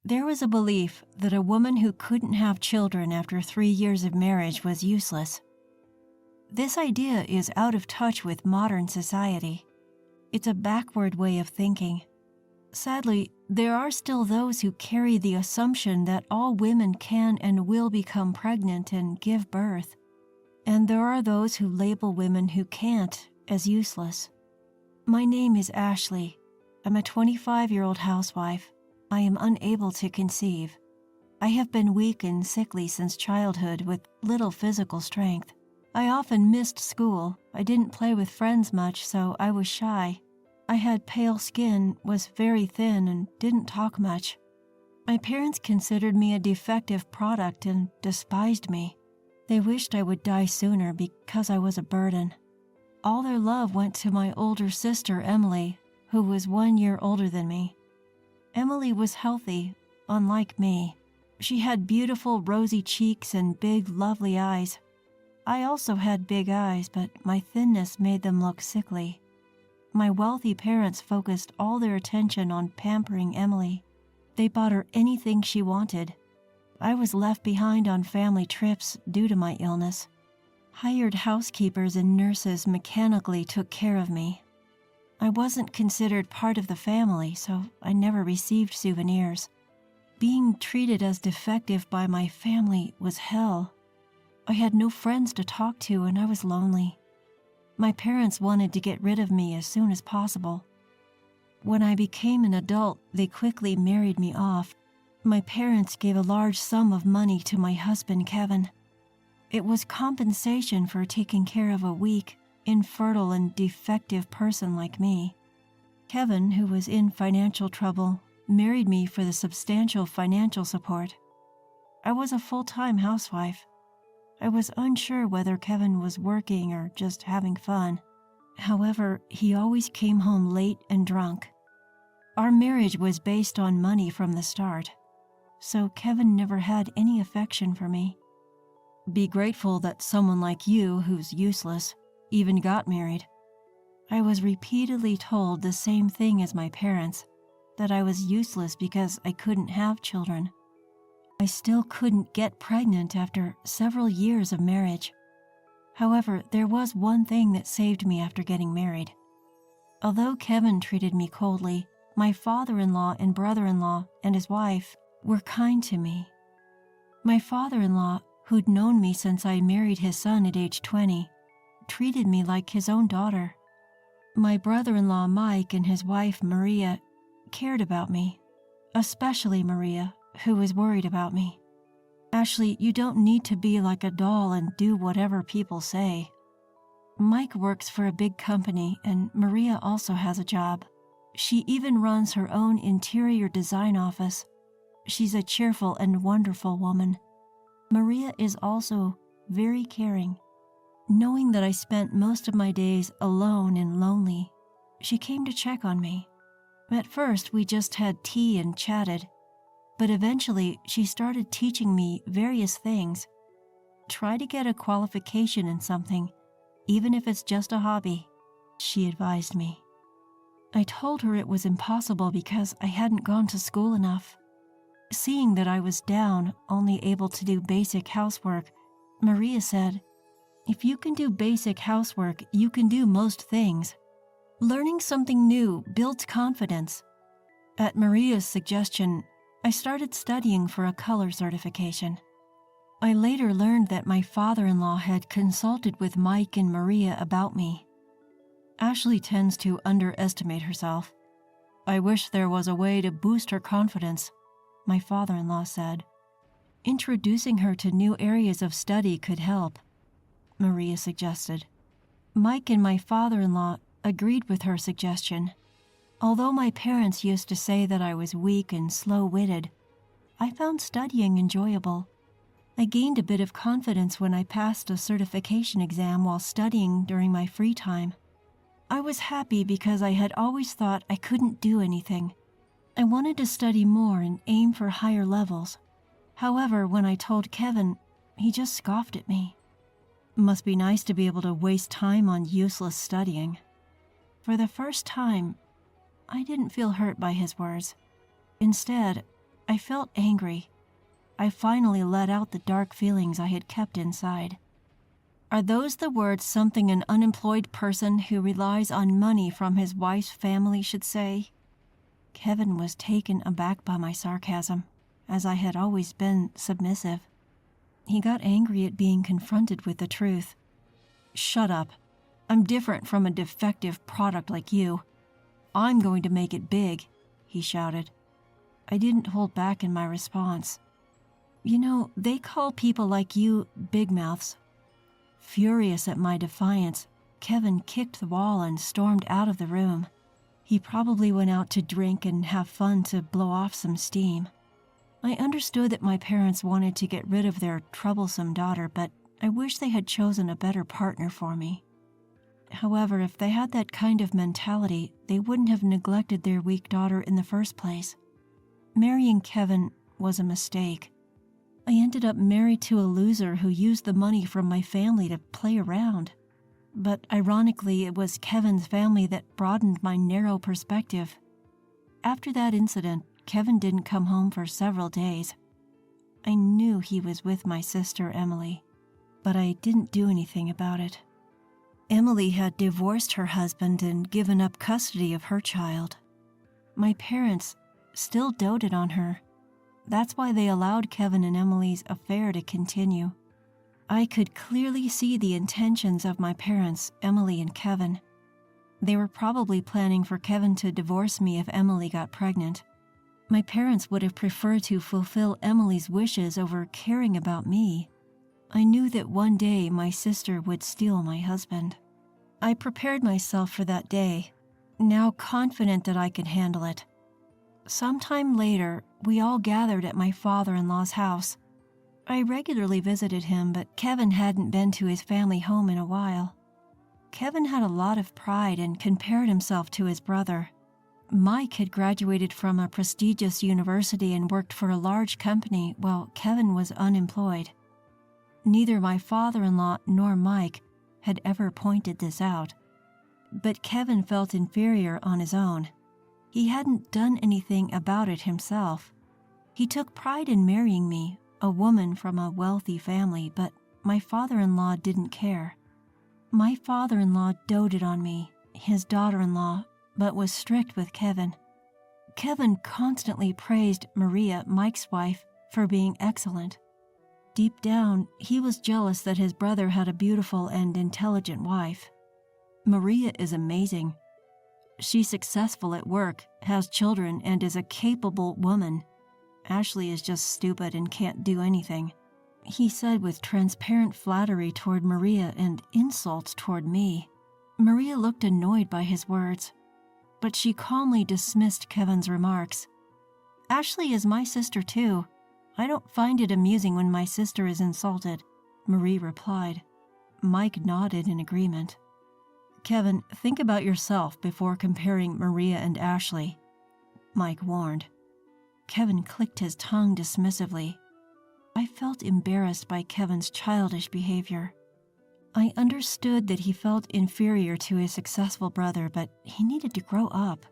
There was a belief that a woman who couldn't have children after 3 years of marriage was useless. This idea is out of touch with modern society. It's a backward way of thinking. Sadly, there are still those who carry the assumption that all women can and will become pregnant and give birth. And there are those who label women who can't as useless. My name is Ashley. I'm a 25-year-old housewife. I am unable to conceive. I have been weak and sickly since childhood with little physical strength. I often missed school. I didn't play with friends much, so I was shy. I had pale skin, was very thin, and didn't talk much. My parents considered me a defective product and despised me. They wished I would die sooner because I was a burden. All their love went to my older sister, Emily, who was 1 year older than me. Emily was healthy, unlike me. She had beautiful rosy cheeks and big, lovely eyes. I also had big eyes, but my thinness made them look sickly. My wealthy parents focused all their attention on pampering Emily. They bought her anything she wanted. I was left behind on family trips due to my illness. Hired housekeepers and nurses mechanically took care of me. I wasn't considered part of the family, so I never received souvenirs. Being treated as defective by my family was hell. I had no friends to talk to and I was lonely. My parents wanted to get rid of me as soon as possible. When I became an adult, they quickly married me off. My parents gave a large sum of money to my husband, Kevin. It was compensation for taking care of a weak, infertile, and defective person like me. Kevin, who was in financial trouble, married me for the substantial financial support. I was a full-time housewife. I was unsure whether Kevin was working or just having fun. However, he always came home late and drunk. Our marriage was based on money from the start, so Kevin never had any affection for me. Be grateful that someone like you, who's useless, even got married. I was repeatedly told the same thing as my parents, that I was useless because I couldn't have children. I still couldn't get pregnant after several years of marriage. However, there was one thing that saved me after getting married. Although Kevin treated me coldly, my father-in-law and brother-in-law and his wife were kind to me. My father-in-law, who'd known me since I married his son at age 20, treated me like his own daughter. My brother-in-law Mike and his wife Maria cared about me, especially Maria, who was worried about me. Ashley, you don't need to be like a doll and do whatever people say. Mike works for a big company and Maria also has a job. She even runs her own interior design office. She's a cheerful and wonderful woman. Maria is also very caring. Knowing that I spent most of my days alone and lonely, she came to check on me. At first, we just had tea and chatted. But eventually, she started teaching me various things. Try to get a qualification in something, even if it's just a hobby, she advised me. I told her it was impossible because I hadn't gone to school enough. Seeing that I was down, only able to do basic housework, Maria said, "If you can do basic housework, you can do most things. Learning something new builds confidence." At Maria's suggestion, I started studying for a color certification. I later learned that my father-in-law had consulted with Mike and Maria about me. Ashley tends to underestimate herself. "I wish there was a way to boost her confidence," my father-in-law said. "Introducing her to new areas of study could help," Maria suggested. Mike and my father-in-law agreed with her suggestion. Although my parents used to say that I was weak and slow-witted, I found studying enjoyable. I gained a bit of confidence when I passed a certification exam while studying during my free time. I was happy because I had always thought I couldn't do anything. I wanted to study more and aim for higher levels. However, when I told Kevin, he just scoffed at me. Must be nice to be able to waste time on useless studying. For the first time, I didn't feel hurt by his words. Instead, I felt angry. I finally let out the dark feelings I had kept inside. Are those the words something an unemployed person who relies on money from his wife's family should say? Kevin was taken aback by my sarcasm, as I had always been submissive. He got angry at being confronted with the truth. "Shut up. I'm different from a defective product like you. I'm going to make it big," he shouted. I didn't hold back in my response. "You know, they call people like you big mouths." Furious at my defiance, Kevin kicked the wall and stormed out of the room. He probably went out to drink and have fun to blow off some steam. I understood that my parents wanted to get rid of their troublesome daughter, but I wish they had chosen a better partner for me. However, if they had that kind of mentality, they wouldn't have neglected their weak daughter in the first place. Marrying Kevin was a mistake. I ended up married to a loser who used the money from my family to play around. But ironically, it was Kevin's family that broadened my narrow perspective. After that incident, Kevin didn't come home for several days. I knew he was with my sister, Emily, but I didn't do anything about it. Emily had divorced her husband and given up custody of her child. My parents still doted on her. That's why they allowed Kevin and Emily's affair to continue. I could clearly see the intentions of my parents, Emily and Kevin. They were probably planning for Kevin to divorce me if Emily got pregnant. My parents would have preferred to fulfill Emily's wishes over caring about me. I knew that one day my sister would steal my husband. I prepared myself for that day, now confident that I could handle it. Sometime later, we all gathered at my father-in-law's house. I regularly visited him, but Kevin hadn't been to his family home in a while. Kevin had a lot of pride and compared himself to his brother. Mike had graduated from a prestigious university and worked for a large company while Kevin was unemployed. Neither my father-in-law nor Mike had ever pointed this out, but Kevin felt inferior on his own. He hadn't done anything about it himself. He took pride in marrying me, a woman from a wealthy family, but my father-in-law didn't care. My father-in-law doted on me, his daughter-in-law, but was strict with Kevin. Kevin constantly praised Maria, Mike's wife, for being excellent. Deep down, he was jealous that his brother had a beautiful and intelligent wife. "Maria is amazing. She's successful at work, has children, and is a capable woman. Ashley is just stupid and can't do anything," he said with transparent flattery toward Maria and insults toward me. Maria looked annoyed by his words, but she calmly dismissed Kevin's remarks. "Ashley is my sister too. I don't find it amusing when my sister is insulted," Marie replied. Mike nodded in agreement. "Kevin, think about yourself before comparing Maria and Ashley," Mike warned. Kevin clicked his tongue dismissively. I felt embarrassed by Kevin's childish behavior. I understood that he felt inferior to his successful brother, but he needed to grow up.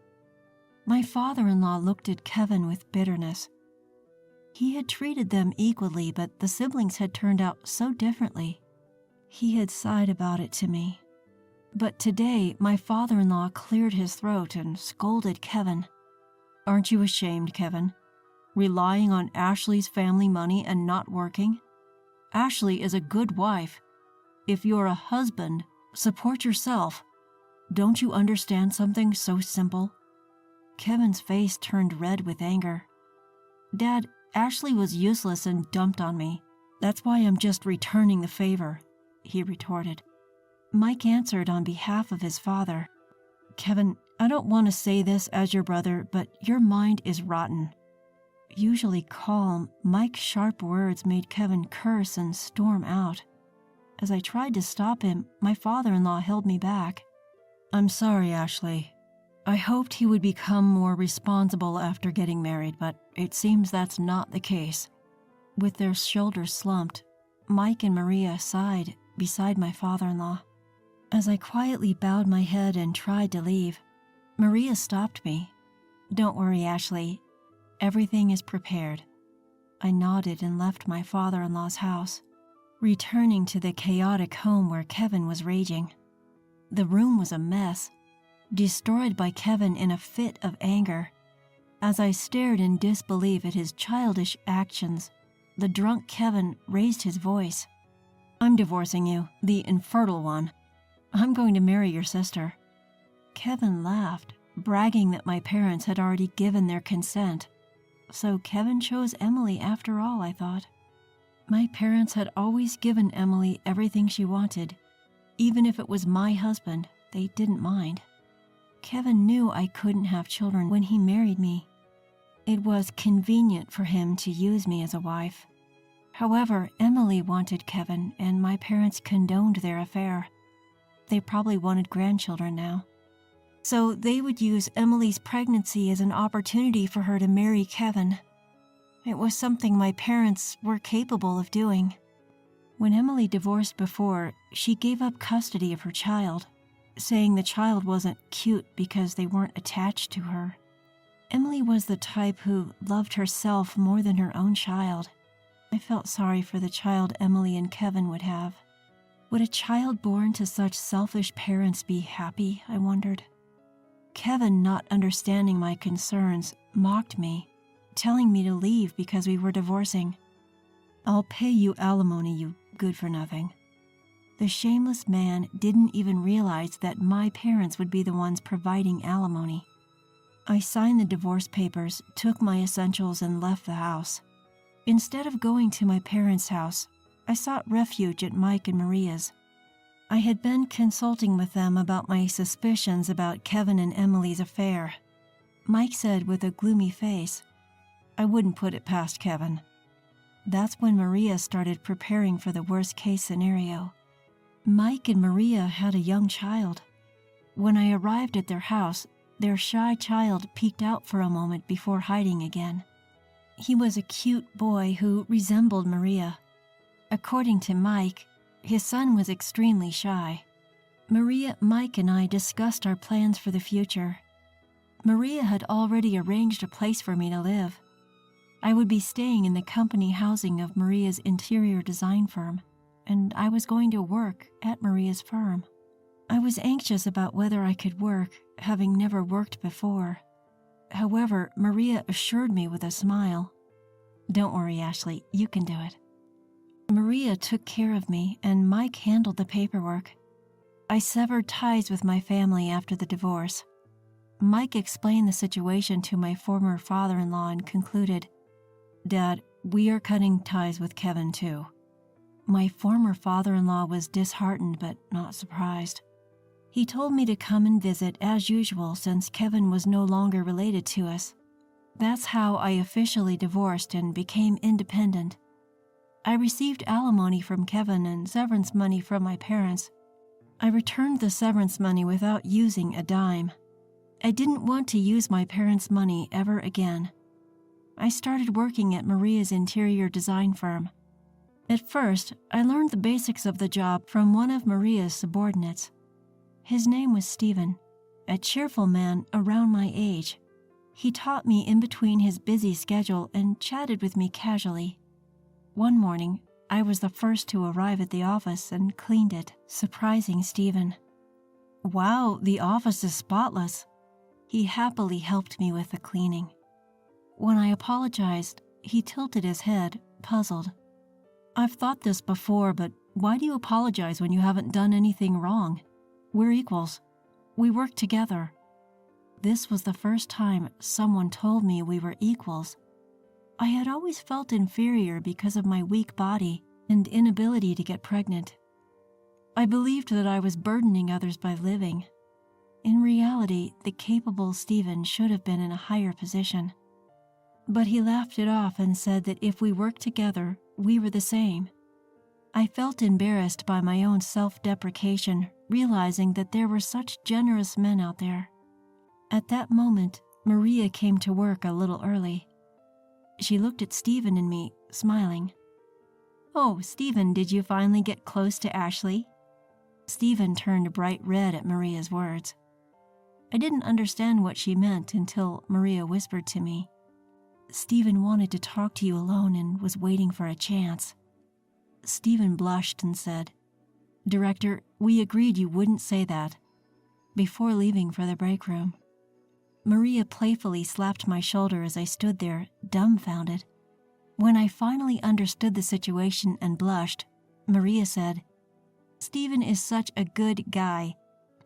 My father-in-law looked at Kevin with bitterness. He had treated them equally, but the siblings had turned out so differently. He had sighed about it to me. But today, my father-in-law cleared his throat and scolded Kevin. "Aren't you ashamed, Kevin? Relying on Ashley's family money and not working? Ashley is a good wife. If you're a husband, support yourself. Don't you understand something so simple?" Kevin's face turned red with anger. "Dad, Ashley was useless and dumped on me. That's why I'm just returning the favor," he retorted. Mike answered on behalf of his father. "Kevin, I don't want to say this as your brother, but your mind is rotten." Usually calm, Mike's sharp words made Kevin curse and storm out. As I tried to stop him, my father-in-law held me back. "I'm sorry, Ashley. I hoped he would become more responsible after getting married, but it seems that's not the case." With their shoulders slumped, Mike and Maria sighed beside my father-in-law. As I quietly bowed my head and tried to leave, Maria stopped me. "Don't worry, Ashley. Everything is prepared." I nodded and left my father-in-law's house, returning to the chaotic home where Kevin was raging. The room was a mess, destroyed by Kevin in a fit of anger. As I stared in disbelief at his childish actions, the drunk Kevin raised his voice. "I'm divorcing you, the infertile one. I'm going to marry your sister." Kevin laughed, bragging that my parents had already given their consent. So Kevin chose Emily after all, I thought. My parents had always given Emily everything she wanted. Even if it was my husband, they didn't mind. Kevin knew I couldn't have children when he married me. It was convenient for him to use me as a wife. However, Emily wanted Kevin, and my parents condoned their affair. They probably wanted grandchildren now. So they would use Emily's pregnancy as an opportunity for her to marry Kevin. It was something my parents were capable of doing. When Emily divorced before, she gave up custody of her child, saying the child wasn't cute because they weren't attached to her. Emily was the type who loved herself more than her own child. I felt sorry for the child Emily and Kevin would have. Would a child born to such selfish parents be happy, I wondered. Kevin, not understanding my concerns, mocked me, telling me to leave because we were divorcing. "I'll pay you alimony, you good-for-nothing." The shameless man didn't even realize that my parents would be the ones providing alimony. I signed the divorce papers, took my essentials, and left the house. Instead of going to my parents' house, I sought refuge at Mike and Maria's. I had been consulting with them about my suspicions about Kevin and Emily's affair. Mike said with a gloomy face, "I wouldn't put it past Kevin." That's when Maria started preparing for the worst-case scenario. Mike and Maria had a young child. When I arrived at their house, their shy child peeked out for a moment before hiding again. He was a cute boy who resembled Maria. According to Mike, his son was extremely shy. Maria, Mike, and I discussed our plans for the future. Maria had already arranged a place for me to live. I would be staying in the company housing of Maria's interior design firm, and I was going to work at Maria's firm. I was anxious about whether I could work, having never worked before. However, Maria assured me with a smile, "Don't worry, Ashley, you can do it." Maria took care of me, and Mike handled the paperwork. I severed ties with my family after the divorce. Mike explained the situation to my former father-in-law and concluded, "Dad, we are cutting ties with Kevin too." My former father-in-law was disheartened but not surprised. He told me to come and visit as usual since Kevin was no longer related to us. That's how I officially divorced and became independent. I received alimony from Kevin and severance money from my parents. I returned the severance money without using a dime. I didn't want to use my parents' money ever again. I started working at Maria's interior design firm. At first, I learned the basics of the job from one of Maria's subordinates. His name was Stephen, a cheerful man around my age. He taught me in between his busy schedule and chatted with me casually. One morning, I was the first to arrive at the office and cleaned it, surprising Stephen. "Wow, the office is spotless." He happily helped me with the cleaning. When I apologized, he tilted his head, puzzled. "I've thought this before, but why do you apologize when you haven't done anything wrong? We're equals. We work together." This was the first time someone told me we were equals. I had always felt inferior because of my weak body and inability to get pregnant. I believed that I was burdening others by living. In reality, the capable Stephen should have been in a higher position. But he laughed it off and said that if we worked together, we were the same. I felt embarrassed by my own self-deprecation, realizing that there were such generous men out there. At that moment, Maria came to work a little early. She looked at Stephen and me, smiling. "Oh, Stephen, did you finally get close to Ashley?" Stephen turned bright red at Maria's words. I didn't understand what she meant until Maria whispered to me, Stephen wanted to talk to you alone and was waiting for a chance." Stephen blushed and said, "Director, we agreed you wouldn't say that," before leaving for the break room. Maria playfully slapped my shoulder as I stood there, dumbfounded. When I finally understood the situation and blushed, Maria said, "Stephen is such a good guy.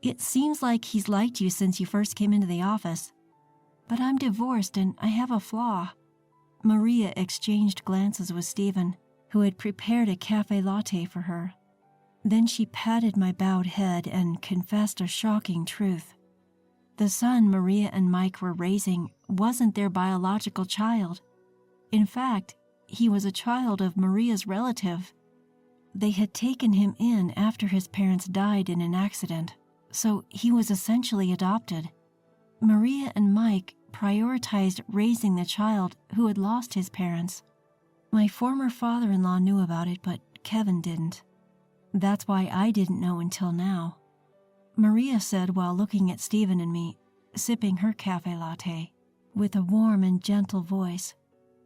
It seems like he's liked you since you first came into the office. But I'm divorced and I have a flaw." Maria exchanged glances with Stephen, who had prepared a cafe latte for her. Then she patted my bowed head and confessed a shocking truth. The son Maria and Mike were raising wasn't their biological child. In fact, he was a child of Maria's relative. They had taken him in after his parents died in an accident, so he was essentially adopted. Maria and Mike prioritized raising the child who had lost his parents. My former father-in-law knew about it, but Kevin didn't. That's why I didn't know until now. Maria said while looking at Stephen and me, sipping her cafe latte, with a warm and gentle voice,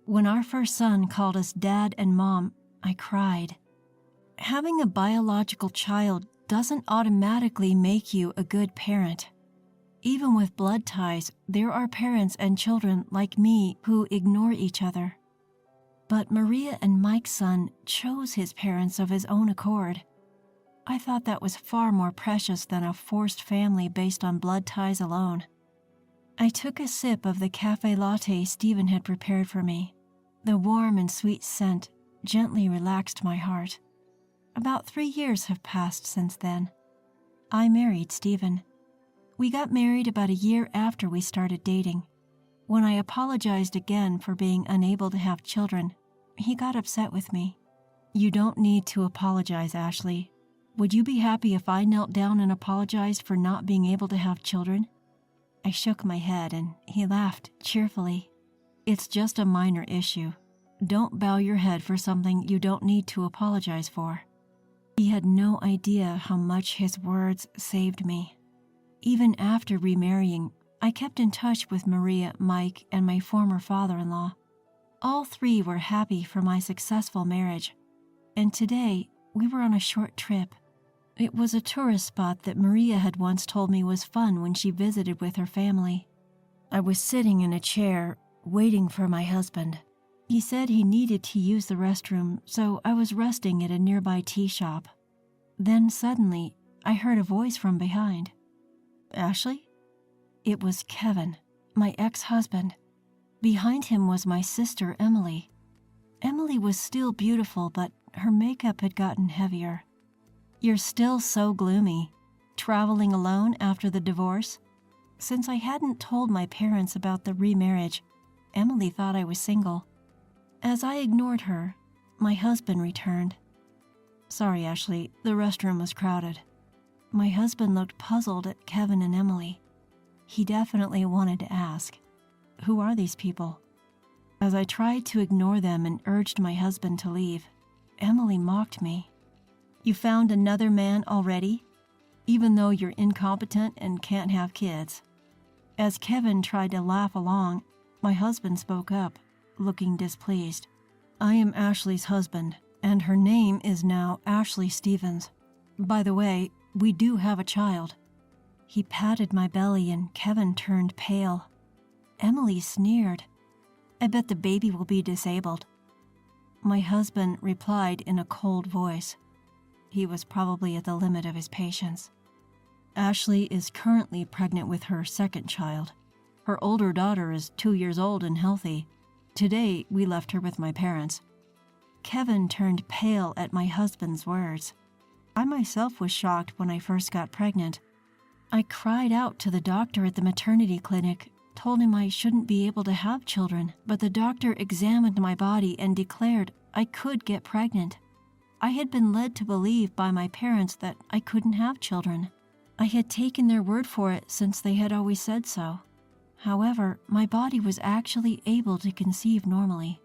"When our first son called us Dad and Mom, I cried. Having a biological child doesn't automatically make you a good parent. Even with blood ties, there are parents and children like me who ignore each other. But Maria and Mike's son chose his parents of his own accord. I thought that was far more precious than a forced family based on blood ties alone." I took a sip of the cafe latte Stephen had prepared for me. The warm and sweet scent gently relaxed my heart. About 3 years have passed since then. I married Stephen. We got married about a year after we started dating. When I apologized again for being unable to have children, he got upset with me. "You don't need to apologize, Ashley. Would you be happy if I knelt down and apologized for not being able to have children?" I shook my head and he laughed cheerfully. "It's just a minor issue. Don't bow your head for something you don't need to apologize for." He had no idea how much his words saved me. Even after remarrying, I kept in touch with Maria, Mike, and my former father-in-law. All 3 were happy for my successful marriage, and today we were on a short trip. It was a tourist spot that Maria had once told me was fun when she visited with her family. I was sitting in a chair, waiting for my husband. He said he needed to use the restroom, so I was resting at a nearby tea shop. Then suddenly, I heard a voice from behind. "Ashley?" It was Kevin, my ex-husband. Behind him was my sister, Emily. Emily was still beautiful, but her makeup had gotten heavier. "You're still so gloomy. Traveling alone after the divorce?" Since I hadn't told my parents about the remarriage, Emily thought I was single. As I ignored her, my husband returned. "Sorry, Ashley, the restroom was crowded." My husband looked puzzled at Kevin and Emily. He definitely wanted to ask, "Who are these people?" As I tried to ignore them and urged my husband to leave, Emily mocked me. "You found another man already? Even though you're incompetent and can't have kids." As Kevin tried to laugh along, my husband spoke up, looking displeased. "I am Ashley's husband, and her name is now Ashley Stevens. By the way, we do have a child." He patted my belly and Kevin turned pale. Emily sneered. "I bet the baby will be disabled." My husband replied in a cold voice. He was probably at the limit of his patience. "Ashley is currently pregnant with her second child. Her older daughter is 2 years old and healthy. Today, we left her with my parents." Kevin turned pale at my husband's words. I myself was shocked when I first got pregnant. I cried out to the doctor at the maternity clinic, told him I shouldn't be able to have children, but the doctor examined my body and declared I could get pregnant. I had been led to believe by my parents that I couldn't have children. I had taken their word for it since they had always said so. However, my body was actually able to conceive normally.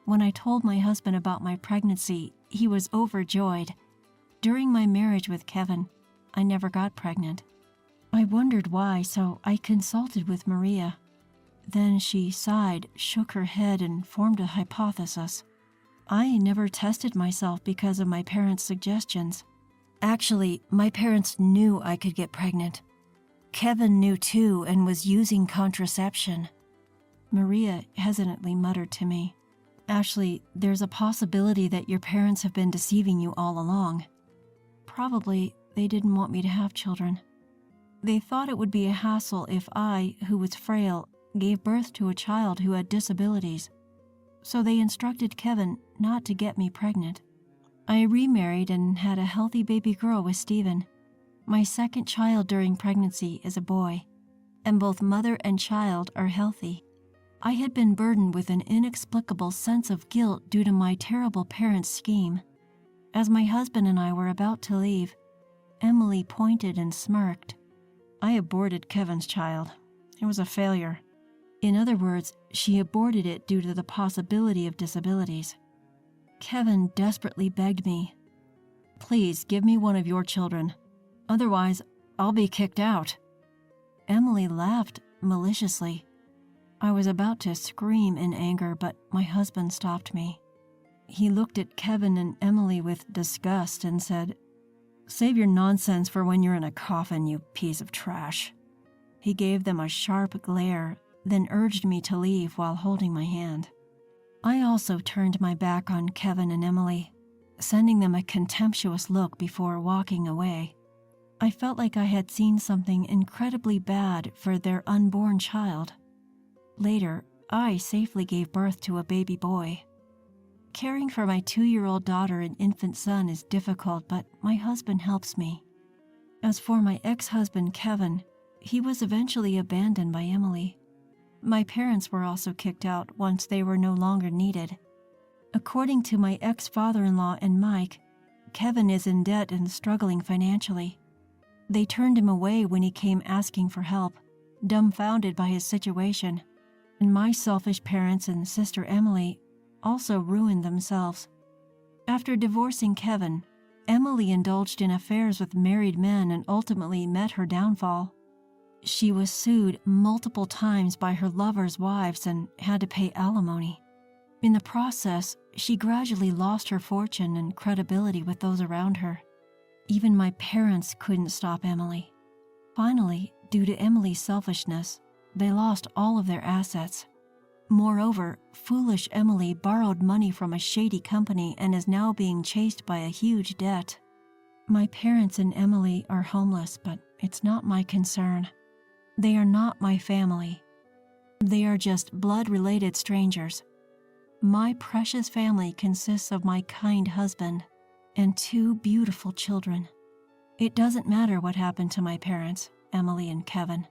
When I told my husband about my pregnancy, he was overjoyed. During my marriage with Kevin, I never got pregnant. I wondered why, so I consulted with Maria. Then she sighed, shook her head, and formed a hypothesis. I never tested myself because of my parents' suggestions. Actually, my parents knew I could get pregnant. Kevin knew too and was using contraception. Maria hesitantly muttered to me, "Ashley, there's a possibility that your parents have been deceiving you all along. Probably they didn't want me to have children. They thought it would be a hassle if I, who was frail, gave birth to a child who had disabilities. So they instructed Kevin not to get me pregnant. I remarried and had a healthy baby girl with Stephen. My second child during pregnancy is a boy, and both mother and child are healthy. I had been burdened with an inexplicable sense of guilt due to my terrible parents' scheme. As my husband and I were about to leave, Emily pointed and smirked. I aborted Kevin's child. It was a failure. In other words, she aborted it due to the possibility of disabilities. Kevin desperately begged me, "Please give me one of your children. Otherwise, I'll be kicked out." Emily laughed maliciously. I was about to scream in anger, but my husband stopped me. He looked at Kevin and Emily with disgust and said, "Save your nonsense for when you're in a coffin, you piece of trash." He gave them a sharp glare, then urged me to leave while holding my hand. I also turned my back on Kevin and Emily, sending them a contemptuous look before walking away. I felt like I had seen something incredibly bad for their unborn child. Later, I safely gave birth to a baby boy. Caring for my 2-year-old daughter and infant son is difficult, but my husband helps me. As for my ex-husband, Kevin, he was eventually abandoned by Emily. My parents were also kicked out once they were no longer needed. According to my ex-father-in-law and Mike, Kevin is in debt and struggling financially. They turned him away when he came asking for help, dumbfounded by his situation. And my selfish parents and sister Emily also ruined themselves. After divorcing Kevin, Emily indulged in affairs with married men and ultimately met her downfall. She was sued multiple times by her lovers' wives and had to pay alimony. In the process, she gradually lost her fortune and credibility with those around her. Even my parents couldn't stop Emily. Finally, due to Emily's selfishness, they lost all of their assets. Moreover, foolish Emily borrowed money from a shady company and is now being chased by a huge debt. My parents and Emily are homeless, but it's not my concern. They are not my family. They are just blood-related strangers. My precious family consists of my kind husband and 2 beautiful children. It doesn't matter what happened to my parents, Emily and Kevin.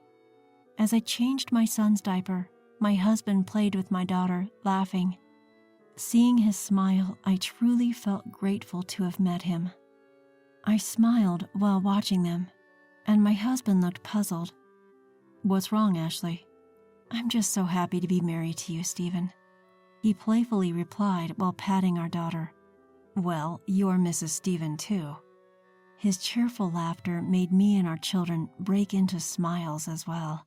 As I changed my son's diaper, my husband played with my daughter, laughing. Seeing his smile, I truly felt grateful to have met him. I smiled while watching them, and my husband looked puzzled. "What's wrong, Ashley?" "I'm just so happy to be married to you, Stephen," he playfully replied while patting our daughter. "Well, you're Mrs. Stephen, too." His cheerful laughter made me and our children break into smiles as well.